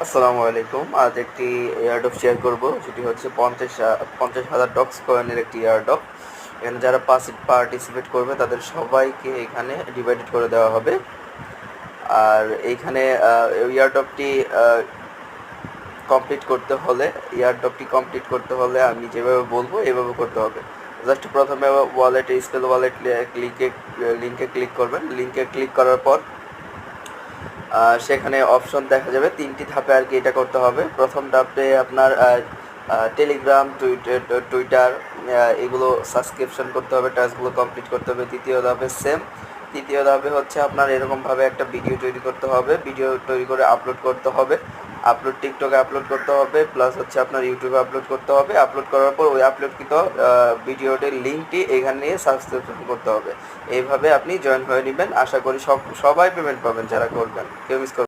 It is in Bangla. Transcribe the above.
আসসালামু আলাইকুম। আজ একটি এয়ারড্রপ শেয়ার করব, যেটি হচ্ছে 50,000 ডক্স কয়েনের একটি এয়ারড্রপ। এখানে যারা পার্টিসিপেট করবে তাদের সবাইকে এখানে ডিভাইডেড করে দেওয়া হবে। আর এইখানে এয়ারড্রপটি কমপ্লিট করতে হলে আমি যেভাবে বলবো এভাবে করতে হবে। জাস্ট প্রথমে ওয়ালেট লিঙ্কে ক্লিক করবেন। লিঙ্কে ক্লিক করার পর সেখানে অপশন দেখা যাবে 3টি ধাপে আর কি এটা করতে হবে। প্রথম ধাপে আপনার টেলিগ্রাম, টুইটার এগুলো সাবস্ক্রিপশন করতে হবে, টাস্কগুলো কমপ্লিট করতে হবে। তৃতীয় ধাপে হচ্ছে আপনার এরকমভাবে একটা ভিডিও তৈরি করতে হবে, ভিডিও তৈরি করে আপলোড করতে হবে। টিকটকে আপলোড করতে হবে, প্লাস হচ্ছে আপনার ইউটিউবে আপলোড করতে হবে। আপলোড করার পর ওই আপলোডকৃত ভিডিওটির লিঙ্কটি এখানে নিয়ে সাবস্ক্রিপশন করতে হবে। এইভাবে আপনি জয়েন হয়ে নেবেন। আশা করি সবাই পেমেন্ট পাবেন যারা করবেন, কেউ মিস করবেন।